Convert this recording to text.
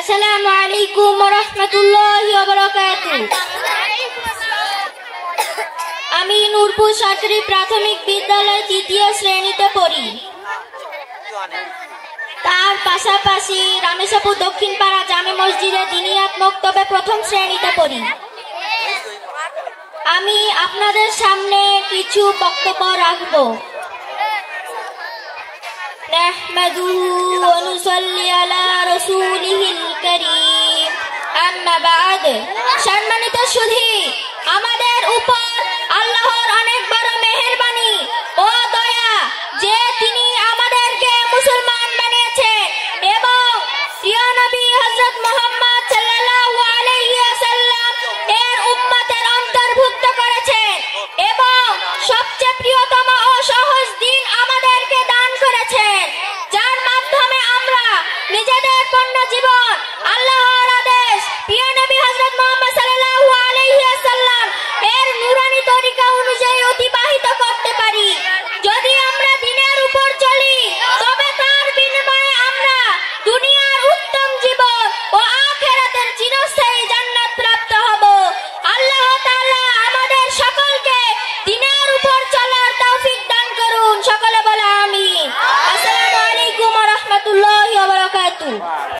আসসালামু আলাইকুম ওয়া রাহমাতুল্লাহি ওয়া বারাকাতুহু। আমি নূরপুর সরকারি প্রাথমিক বিদ্যালয় তৃতীয় শ্রেণীতে পড়ি। তার পাশাপাশি রামেশাপুর দক্ষিণ পাড়া জামে মসজিদে দিনিয়াত মক্তবে প্রথম শ্রেণীতে পড়ি। আমি আপনাদের সামনে কিছু বক্তব্য রাখব। নাহমাদুহু ওয়া নুসাল্লি আলা রাসূলিহিল কারীম, আম্মা বা'দ। সম্মানিত সুধী, আমাদের উপর আল্লাহর অনেক বড় মেহেরবানি ও দয়া যে তিনি আমাদেরকে মুসলমান বানিয়েছেন এবং প্রিয় নবী হযরত মুহাম্মদ সাল্লাল্লাহু আলাইহি ওয়াসাল্লাম এর উম্মতের অন্তর্ভুক্ত করেছেন এবং সবচেয়ে প্রিয়তম ও সহজ দিন আমাদেরকে দান করেছেন, যার মাধ্যমে আমরা নিজেদের পূর্ণ জীবন আল্লাহর আদেশ প্রিয় নবী হযরত মুহাম্মদ সাল্লাল্লাহু আলাইহি ওয়াসাল্লাম এর নূরানী তরিকা অনুযায়ী অতিবাহিত করতে পারি। যদি আমরা দ্বীনের উপর চলি তবে তার বিনিময়ে আমরা দুনিয়ার উত্তম জীবন ও আখিরাতের চিরস্থায়ী জান্নাত প্রাপ্ত হব। আল্লাহ তাআলা আমাদের সকলকে দ্বীনের উপর চলার তৌফিক দান করুন। সকলে বলে আমিন। আসসালামু আলাইকুম ওয়া রাহমাতুল্লাহি ওয়া বারাকাতুহু।